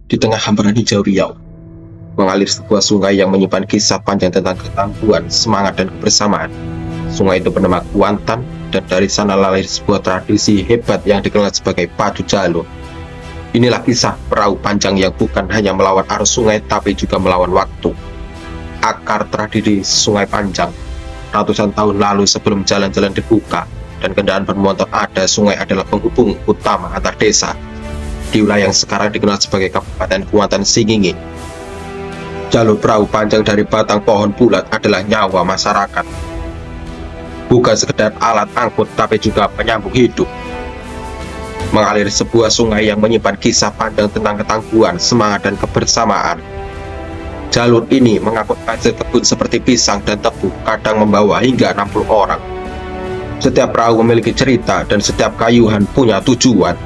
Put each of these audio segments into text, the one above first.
Di tengah hamparan hijau Riau, mengalir sebuah sungai yang menyimpan kisah panjang tentang ketangguhan, semangat, dan kebersamaan. Sungai itu bernama Kuantan, dan dari sana lahir sebuah tradisi hebat yang dikenal sebagai Pacu Jalur. Inilah kisah perahu panjang yang bukan hanya melawan arus sungai, tapi juga melawan waktu. Akar tradisi Sungai Panjang. Ratusan tahun lalu sebelum jalan-jalan dibuka dan kendaraan bermotor ada, sungai adalah penghubung utama antar desa di wilayah yang sekarang dikenal sebagai Kabupaten Kuantan Singingi. Jalur perahu panjang dari batang pohon bulat adalah nyawa masyarakat. Bukan sekedar alat angkut, tapi juga penyambung hidup. Mengalir sebuah sungai yang menyimpan kisah panjang tentang ketangguhan, semangat, dan kebersamaan. Jalur ini mengangkut hasil kebun seperti pisang dan tebu, kadang membawa hingga 60 orang. Setiap perahu memiliki cerita dan setiap kayuhan punya tujuan.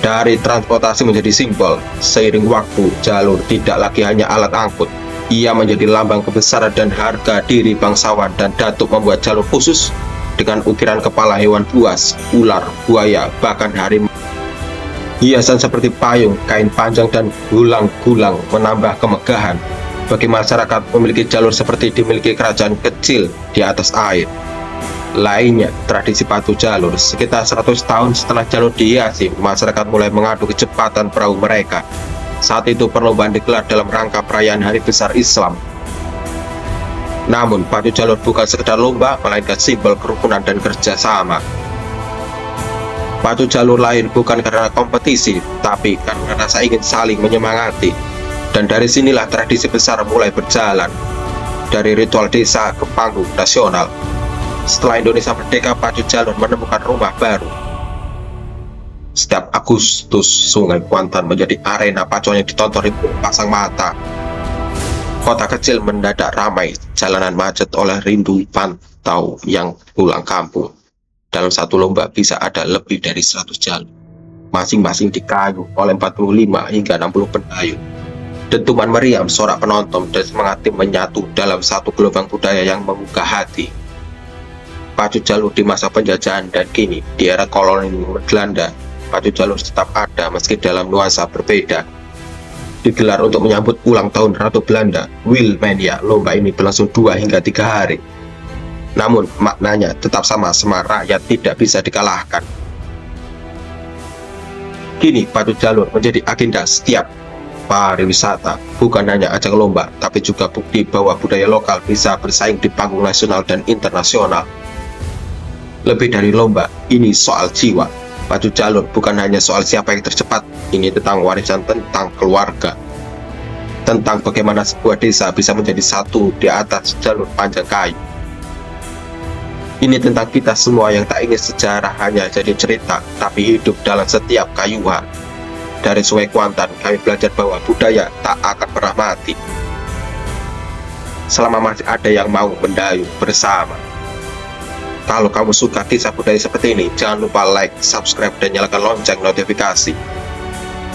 Dari transportasi menjadi simbol, seiring waktu, jalur tidak lagi hanya alat angkut. Ia menjadi lambang kebesaran dan harga diri bangsawan, dan Datuk membuat jalur khusus dengan ukiran kepala hewan buas, ular, buaya, bahkan harimau. Hiasan seperti payung, kain panjang, dan gulang-gulang menambah kemegahan. Bagi masyarakat, memiliki jalur seperti dimiliki kerajaan kecil di atas air. Lainnya, tradisi Pacu Jalur. Sekitar 100 tahun setelah jalur dihiasi, masyarakat mulai mengadu kecepatan perahu mereka. Saat itu perlombaan digelar dalam rangka perayaan Hari Besar Islam. Namun, Pacu Jalur bukan sekedar lomba, melainkan simbol kerukunan dan kerjasama. Pacu Jalur lahir bukan karena kompetisi, tapi karena rasa ingin saling menyemangati. Dan dari sinilah tradisi besar mulai berjalan. Dari ritual desa ke panggung nasional. Setelah Indonesia merdeka, Pacu Jalur menemukan rumah baru. Setiap Agustus, Sungai Kuantan menjadi arena pacuan yang ditonton ribuan pasang mata. Kota kecil mendadak ramai, jalanan macet oleh rindu pantau yang pulang kampung. Dalam satu lomba bisa ada lebih dari 100 jalur, masing-masing dikayu oleh 45 hingga 60 pendayung. Dentuman meriam, sorak penonton, dan semangat tim menyatu dalam satu gelombang budaya yang menggugah hati. Pacu Jalur di masa penjajahan dan kini di era kolonial Belanda, Pacu Jalur tetap ada meski dalam nuansa berbeda. Digelar untuk menyambut ulang tahun Ratu Belanda, Wilhelmina. Lomba ini berlangsung 2 hingga 3 hari. Namun maknanya tetap sama, rakyat tidak bisa dikalahkan. Kini Pacu Jalur menjadi agenda setiap pariwisata, bukan hanya ajang lomba, tapi juga bukti bahwa budaya lokal bisa bersaing di panggung nasional dan internasional. Lebih dari lomba, ini soal jiwa. Pacu Jalur bukan hanya soal siapa yang tercepat, ini tentang warisan, tentang keluarga, tentang bagaimana sebuah desa bisa menjadi satu di atas jalur panjang kayu. Ini tentang kita semua yang tak ingin sejarah hanya jadi cerita, tapi hidup dalam setiap kayuhan. Dari Sungai Kuantan, kami belajar bahwa budaya tak akan pernah mati selama masih ada yang mau mendayung bersama. Kalau kamu suka kisah budaya seperti ini, jangan lupa like, subscribe, dan nyalakan lonceng notifikasi.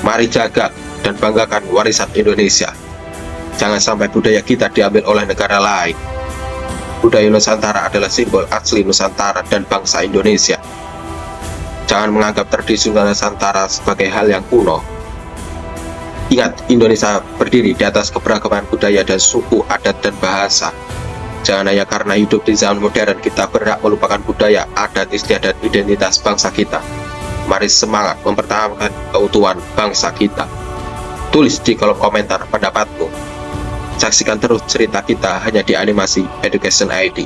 Mari jaga dan banggakan warisan Indonesia. Jangan sampai budaya kita diambil oleh negara lain. Budaya Nusantara adalah simbol asli Nusantara dan bangsa Indonesia. Jangan menganggap tradisi Nusantara sebagai hal yang kuno. Ingat, Indonesia berdiri di atas keberagaman budaya dan suku, adat, dan bahasa. Jangan hanya karena hidup di zaman modern kita berhak melupakan budaya, adat, istiadat, dan identitas bangsa kita. Mari semangat mempertahankan keutuhan bangsa kita. Tulis di kolom komentar pendapatmu. Saksikan terus cerita kita hanya di Animasi Education ID.